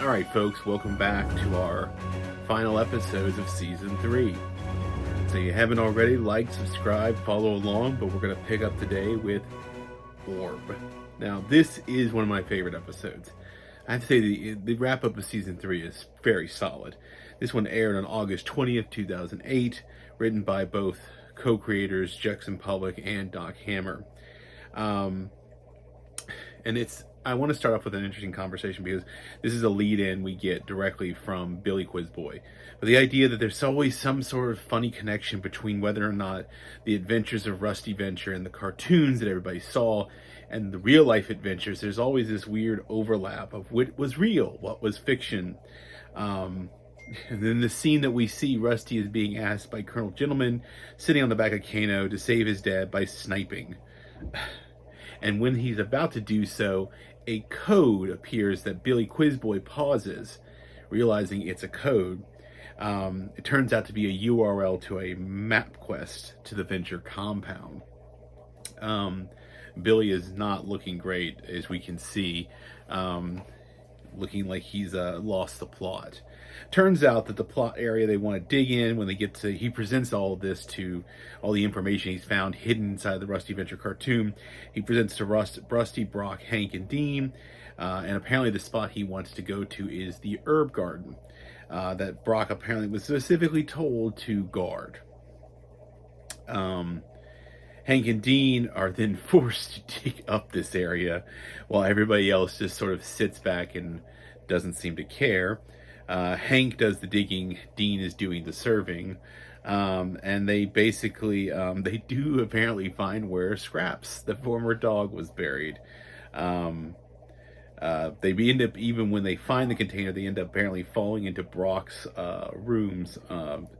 All right, folks, welcome back to our final episodes of Season 3. So you haven't already, like, subscribe, follow along, but we're going to pick up today with Orb. Now, this is one of my favorite episodes. I have to say the wrap-up of Season 3 is very solid. This one aired on August 20th, 2008, written by both co-creators Jackson Pollock and Doc Hammer. And I want to start off with an interesting conversation because this is a lead-in we get directly from Billy Quizboy. But the idea that there's always some sort of funny connection between whether or not the adventures of Rusty Venture and the cartoons that everybody saw and the real-life adventures, there's always this weird overlap of what was real, what was fiction. And then the scene that we see, Rusty is being asked by Colonel Gentleman sitting on the back of Kano to save his dad by sniping. And when he's about to do so, a code appears that Billy Quizboy pauses, realizing it's a code. It turns out to be a URL to a map quest to the Venture compound. Billy is not looking great, as we can see, looking like he's lost the plot. Turns out that the plot area they want to dig in, when they get to, he presents all of this to all the information he's found hidden inside the Rusty Venture cartoon. He presents to Rusty, Brock, Hank, and Dean, and apparently the spot he wants to go to is the herb garden that Brock apparently was specifically told to guard. Hank and Dean are then forced to dig up this area while everybody else just sort of sits back and doesn't seem to care. Hank does the digging, Dean is doing the serving, and they basically, they do apparently find where Scraps, the former dog, was buried. They end up, even when they find the container, they end up apparently falling into Brock's rooms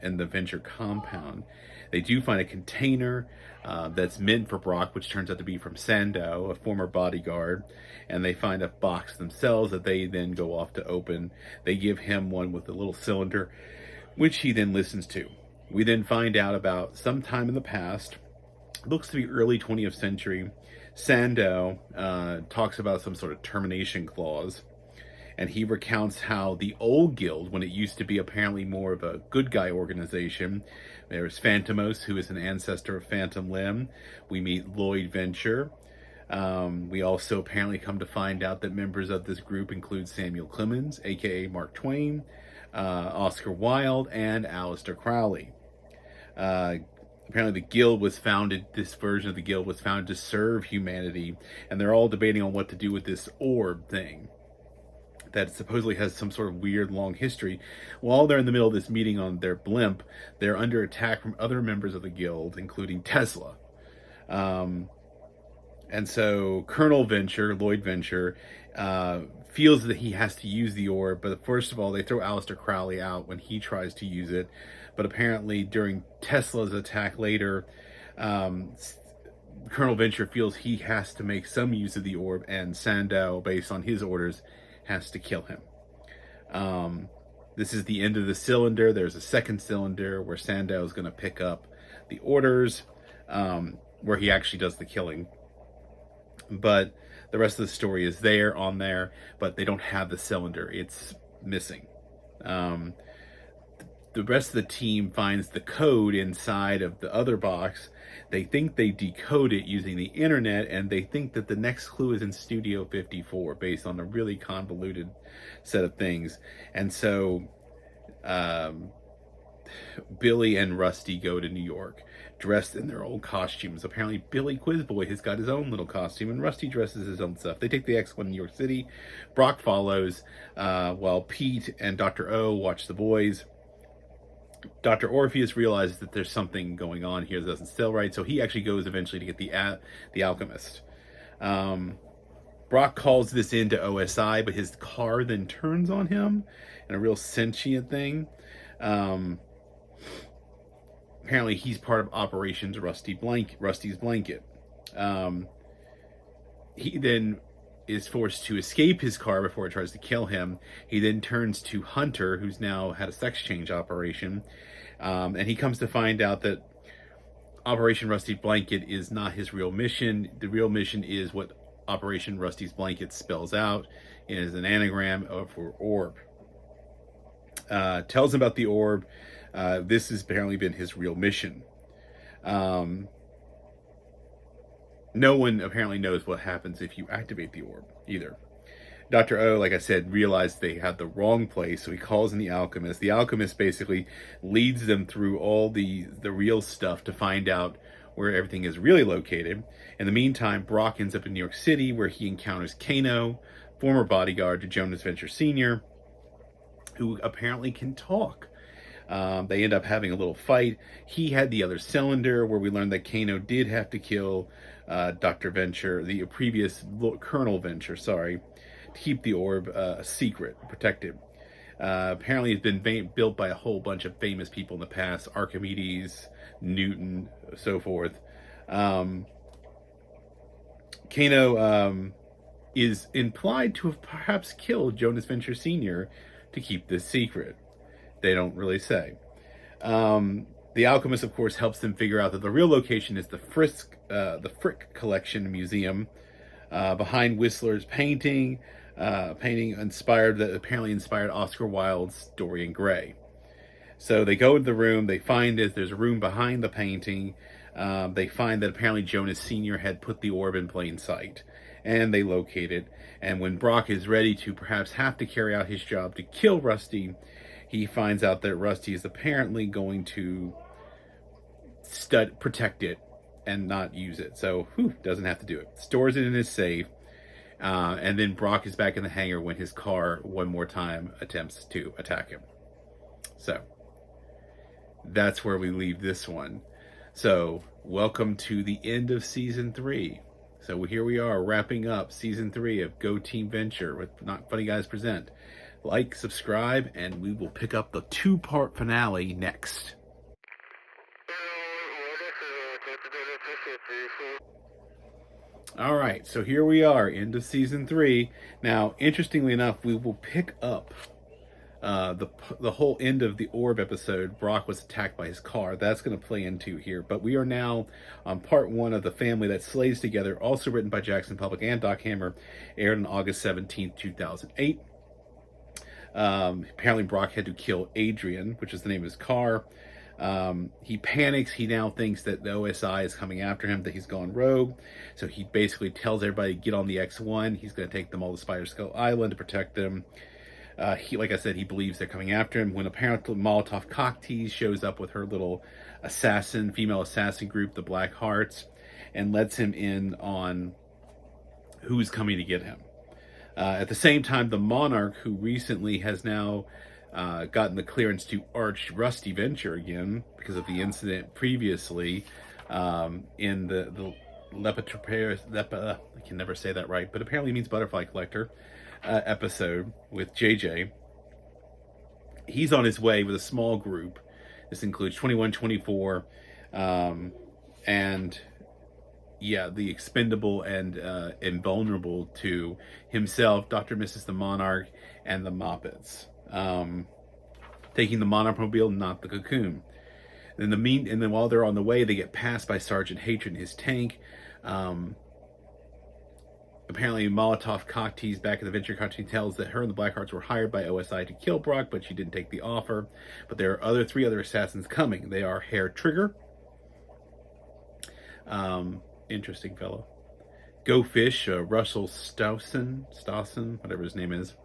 in the Venture compound. They do find a container that's meant for Brock, which turns out to be from Sandow, a former bodyguard, and they find a box themselves that they then go off to open. They give him one with a little cylinder, which he then listens to. We then find out about sometime in the past, looks to be early 20th century, Sandow talks about some sort of termination clause, and he recounts how the old guild, when it used to be apparently more of a good guy organization, there's Phantomos, who is an ancestor of Phantom Limb. We meet Lloyd Venture. We also apparently come to find out that members of this group include Samuel Clemens, aka Mark Twain, Oscar Wilde, and Aleister Crowley. Apparently the guild was founded, this version of the guild was founded to serve humanity, and they're all debating on what to do with this orb thing that supposedly has some sort of weird long history. While they're in the middle of this meeting on their blimp, they're under attack from other members of the guild, including Tesla. And so Colonel Venture, Lloyd Venture, feels that he has to use the orb, but first of all, they throw Aleister Crowley out when he tries to use it. But apparently during Tesla's attack later, Colonel Venture feels he has to make some use of the orb, and Sandow, based on his orders, has to kill him. This is the end of the cylinder. There's a second cylinder where Sandow is going to pick up the orders, where he actually does the killing. But the rest of the story is on there, but they don't have the cylinder. It's missing. The rest of the team finds the code inside of the other box. They think they decode it using the internet, and they think that the next clue is in Studio 54, based on a really convoluted set of things. And so Billy and Rusty go to New York, dressed in their old costumes. Apparently Billy Quizboy has got his own little costume, and Rusty dresses his own stuff. They take the X1 to New York City. Brock follows, while Pete and Dr. O watch the boys. Dr. Orpheus realizes that there's something going on here that doesn't still right, so he actually goes eventually to get the alchemist. Brock calls this into OSI, but his car then turns on him in a real sentient thing. Apparently he's part of Operations Rusty's Blanket. He then is forced to escape his car before it tries to kill him. He then turns to Hunter, who's now had a sex change operation, and he comes to find out that Operation Rusty Blanket is not his real mission. The real mission is what Operation Rusty's Blanket spells out is an anagram for orb. Tells him about the orb. This has apparently been his real mission. No one apparently knows what happens if you activate the orb either. Dr. O, like I said, realized they had the wrong place, so he calls in the alchemist. The alchemist basically leads them through all the real stuff to find out where everything is really located. In the meantime, Brock ends up in New York City, where he encounters Kano, former bodyguard to Jonas Venture Sr., who apparently can talk. They end up having a little fight. He had the other cylinder, where we learned that Kano did have to kill Dr. Venture, the previous Colonel Venture, sorry, to keep the orb a secret, protected. Apparently it's been built by a whole bunch of famous people in the past, Archimedes, Newton, so forth. Kano is implied to have perhaps killed Jonas Venture Sr. to keep this secret. They don't really say. The alchemist, of course, helps them figure out that the real location is the Frick Collection Museum, behind Whistler's painting that apparently inspired Oscar Wilde's Dorian Gray. So they go to the room. They find that there's a room behind the painting. They find that apparently Jonas Sr. had put the orb in plain sight, and they locate it. And when Brock is ready to perhaps have to carry out his job to kill Rusty, he finds out that Rusty is apparently going to protect it and not use it. So, doesn't have to do it. Stores it in his safe. And then Brock is back in the hangar when his car, one more time, attempts to attack him. So, that's where we leave this one. So, welcome to the end of Season 3. So, here we are, wrapping up Season 3 of Go Team Venture with Not Funny Guys Present. Like, subscribe, and we will pick up the 2-part finale next. All right, so here we are, end of Season 3. Now, interestingly enough, we will pick up the whole end of the orb episode. Brock was attacked by his car. That's going to play into here. But we are now on part 1 of The Family That Slays Together, also written by Jackson Public and Doc Hammer, aired on August 17th, 2008. Apparently Brock had to kill Adrian, which is the name of his car. He panics. He now thinks that the OSI is coming after him, that he's gone rogue. So he basically tells everybody to get on the X1. He's going to take them all to Spider Skull Island to protect them. Like I said, he believes they're coming after him, when apparently Molotov Cocktease shows up with her little female assassin group, the Black Hearts, and lets him in on who's coming to get him. At the same time, the Monarch, who recently has now gotten the clearance to arch Rusty Venture again because of the incident previously in the I can never say that right, but apparently means butterfly collector episode with JJ. He's on his way with a small group. This includes 2124 and the expendable and invulnerable to himself, Dr. Mrs. the Monarch, and the Moppets. Taking the Monarch mobile, not the Cocoon. And then while they're on the way, they get passed by Sergeant Hatred in his tank. Apparently, Molotov Cocktease back at the Venture Company tells that her and the Blackhearts were hired by OSI to kill Brock, but she didn't take the offer. But there are 3 other assassins coming. They are Hair Trigger, interesting fellow, Go Fish, Russell Stawson, whatever his name is,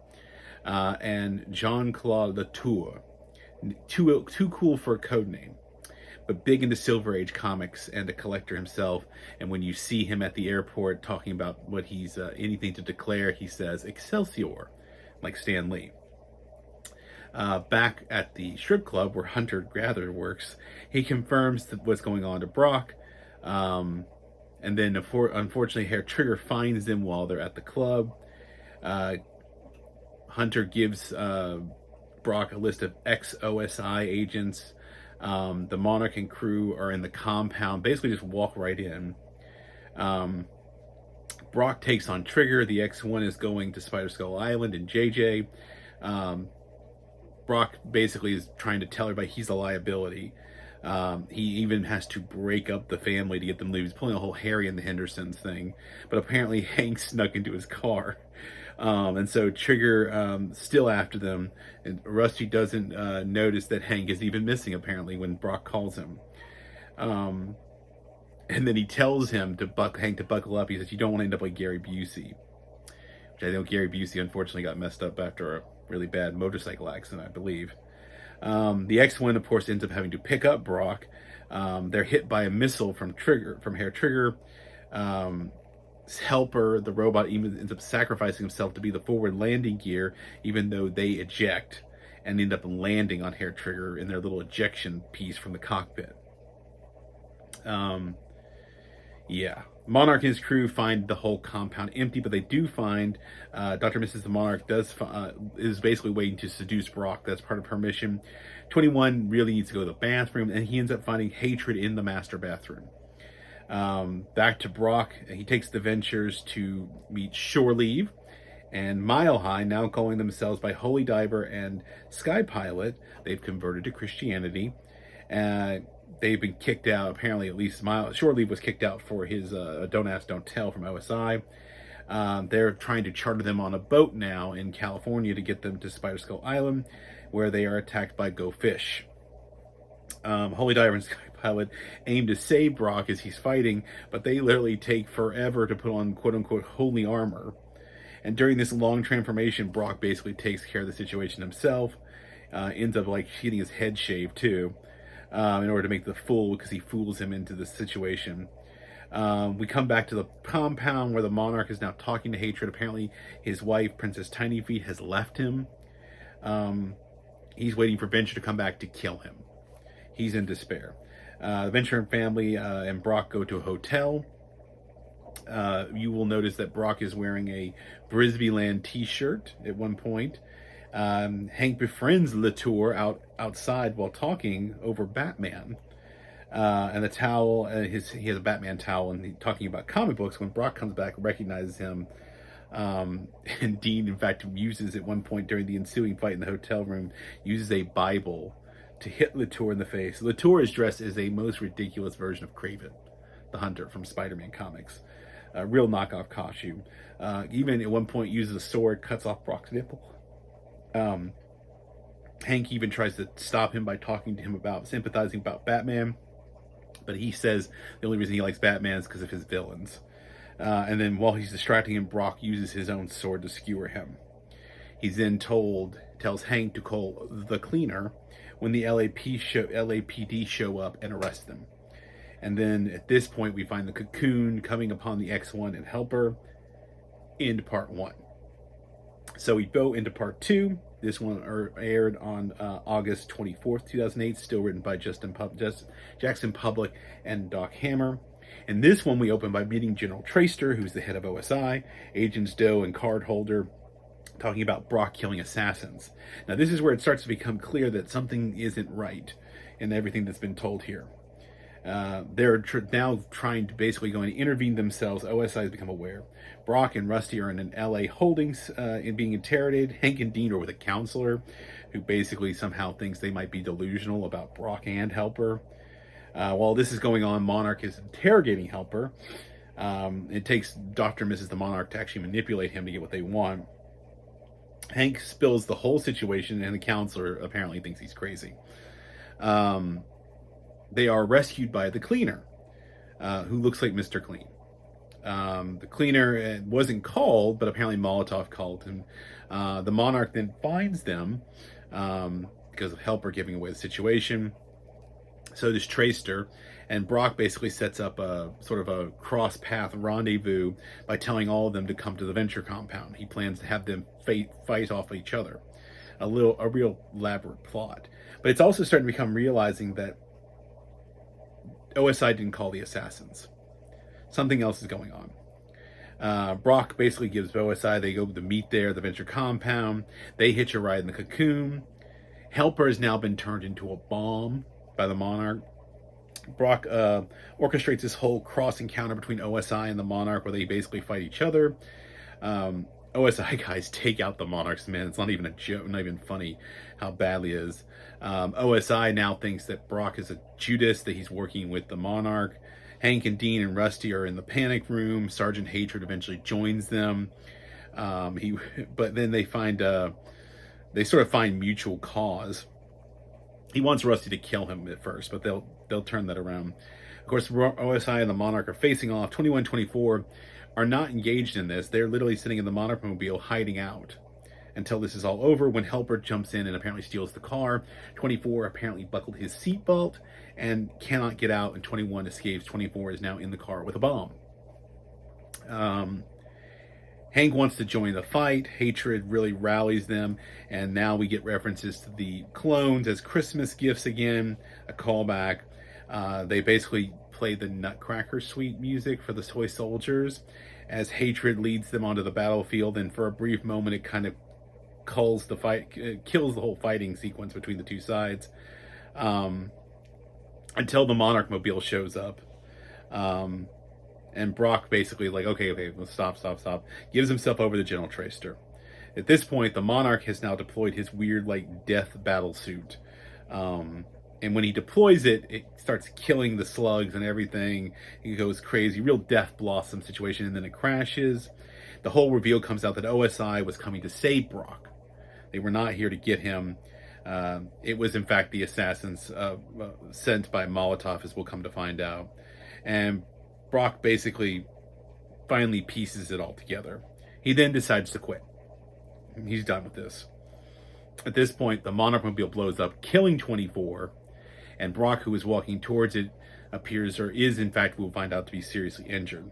and Jean-Claude Latour. Too cool for a code name, but big into Silver Age comics and a collector himself. And when you see him at the airport talking about what he's anything to declare, he says Excelsior, like Stan Lee. Back at the strip club where Hunter Gather works, he confirms what's going on to Brock. And then, unfortunately, Hair Trigger finds them while they're at the club. Hunter gives Brock a list of ex-OSI agents. The Monarch and crew are in the compound, basically just walk right in. Brock takes on Trigger. The X1 is going to Spider Skull Island and JJ. Brock basically is trying to tell everybody he's a liability. He even has to break up the family to get them to leave. He's pulling a whole Harry and the Hendersons thing, but apparently Hank snuck into his car. And so Trigger still after them, and Rusty doesn't notice that Hank is even missing apparently when Brock calls him. Um, and then he tells him to Hank to buckle up. He says, "You don't want to end up like Gary Busey," which I know Gary Busey unfortunately got messed up after a really bad motorcycle accident, I believe. The X-1, of course, ends up having to pick up Brock. They're hit by a missile from Hair Trigger. Helper, the robot, even ends up sacrificing himself to be the forward landing gear, even though they eject and end up landing on Hair Trigger in their little ejection piece from the cockpit. Yeah. Monarch and his crew find the whole compound empty, but they do find Dr. Mrs. the Monarch is basically waiting to seduce Brock. That's part of her mission. 21 really needs to go to the bathroom, and he ends up finding hatred in the master bathroom. Back to Brock, he takes the Ventures to meet Shore Leave and Mile High, now calling themselves by Holy Diver and Sky Pilot. They've converted to Christianity. They've been kicked out, apparently, at least Shore Leave was kicked out for his Don't Ask, Don't Tell from OSI. They're trying to charter them on a boat now in California to get them to Spider Skull Island, where they are attacked by Go Fish. Holy Diver and Sky Pilot aim to save Brock as he's fighting, but they literally take forever to put on quote-unquote holy armor. And during this long transformation, Brock basically takes care of the situation himself, ends up like getting his head shaved too, in order to make the fool, because he fools him into the situation. We come back to the compound where the Monarch is now talking to Hatred. Apparently his wife, Princess Tiny Feet, has left him. He's waiting for Venture to come back to kill him. He's in despair. The Venture and family and Brock go to a hotel. You will notice that Brock is wearing a Brisbyland t-shirt at one point. Hank befriends Latour outside while talking over Batman. And the towel, he has a Batman towel, and he's talking about comic books. When Brock comes back, recognizes him. And Dean, in fact, uses at one point during the ensuing fight in the hotel room, uses a Bible to hit Latour in the face. Latour is dressed as a most ridiculous version of Kraven, the Hunter from Spider-Man comics. A real knockoff costume. Even at one point uses a sword, cuts off Brock's nipple. Hank even tries to stop him by talking to him about sympathizing about Batman, but he says the only reason he likes Batman is because of his villains. And then while he's distracting him, Brock uses his own sword to skewer him. He's then tells Hank to call the cleaner when the LAPD show up and arrest them. And then at this point, we find the cocoon coming upon the X-1 and Helper. End part 1. So we go into part 2. This one aired on August 24th, 2008. Still written by Jackson Public and Doc Hammer. In this one, we open by meeting General Traster, who's the head of OSI, Agents Doe and Cardholder, talking about Brock killing assassins. Now, this is where it starts to become clear that something isn't right in everything that's been told here. They're now trying to basically go and intervene themselves. OSI has become aware. Brock and Rusty are in an LA holdings and being interrogated. Hank and Dean are with a counselor who basically somehow thinks they might be delusional about Brock and Helper. While this is going on, Monarch is interrogating Helper. It takes Dr. and Mrs. the Monarch to actually manipulate him to get what they want. Hank spills the whole situation, and the counselor apparently thinks he's crazy. They are rescued by the cleaner, who looks like Mr. Clean. The cleaner wasn't called, but apparently Molotov called him. The Monarch then finds them because of Helper giving away the situation. So does Traster, and Brock basically sets up a sort of a cross-path rendezvous by telling all of them to come to the Venture compound. He plans to have them fight off each other. A real elaborate plot. But it's also starting to become realizing that OSI didn't call the assassins. Something else is going on. Brock basically gives OSI, they go to meet there, the Venture compound. They hitch a ride in the cocoon. Helper has now been turned into a bomb by the Monarch. Brock orchestrates this whole cross encounter between OSI and the Monarch where they basically fight each other. OSI guys take out the Monarch's men. It's not even a joke, not even funny how badly it is. OSI now thinks that Brock is a Judas, that he's working with the Monarch. Hank and Dean and Rusty are in the panic room. Sergeant Hatred eventually joins them. But then they sort of find mutual cause. He wants Rusty to kill him at first, but they'll turn that around. Of course, OSI and the Monarch are facing off. 21-24 are not engaged in this. They're literally sitting in the Monarch mobile hiding out until this is all over, when Helper jumps in and apparently steals the car. 24 apparently buckled his seatbelt and cannot get out, and 21 escapes. 24 is now in the car with a bomb. Hank wants to join the fight. Hatred really rallies them, and now we get references to the clones as Christmas gifts again, a callback. They basically play the Nutcracker Suite music for the toy soldiers as Hatred leads them onto the battlefield, and for a brief moment it kind of kills the whole fighting sequence between the two sides, until the Monarch mobile shows up. And Brock basically like, okay, let's stop. Gives himself over to General Traster. At this point, the Monarch has now deployed his weird, like, death battle suit. And when he deploys it, it starts killing the slugs and everything. He goes crazy, real Death Blossom situation, and then it crashes. The whole reveal comes out that OSI was coming to save Brock. They were not here to get him. It was, in fact, the assassins sent by Molotov, as we'll come to find out. And Brock basically finally pieces it all together. He then decides to quit. He's done with this. At this point, the Monarch mobile blows up, killing 24, and Brock, who is walking towards it, appears, or is in fact, we'll find out, to be seriously injured.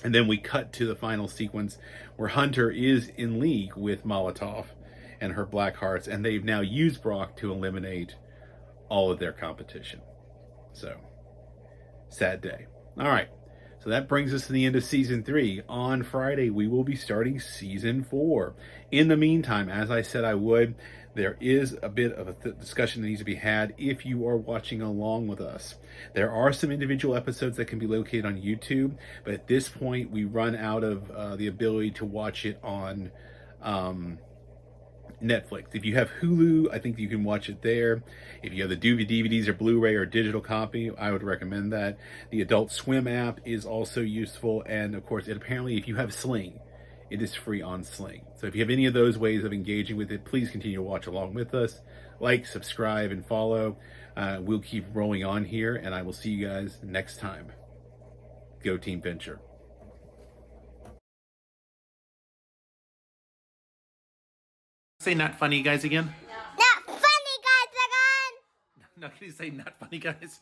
And then we cut to the final sequence where Hunter is in league with Molotov and her Black Hearts, and they've now used Brock to eliminate all of their competition. So, sad day. All right, so that brings us to the end of Season 3. On Friday, we will be starting Season 4. In the meantime, as I said I would, there is a bit of a discussion that needs to be had if you are watching along with us. There are some individual episodes that can be located on YouTube, but at this point, we run out of the ability to watch it on Netflix. If you have Hulu, I think you can watch it there. If you have the DVDs or Blu-ray or digital copy, I would recommend that. The Adult Swim app is also useful, and of course, apparently, if you have Sling, it is free on Sling. So if you have any of those ways of engaging with it, please continue to watch along with us. Like, subscribe, and follow. We'll keep rolling on here, and I will see you guys next time. Go Team Venture. Say not funny guys again. Not funny guys again. No, can you say not funny guys?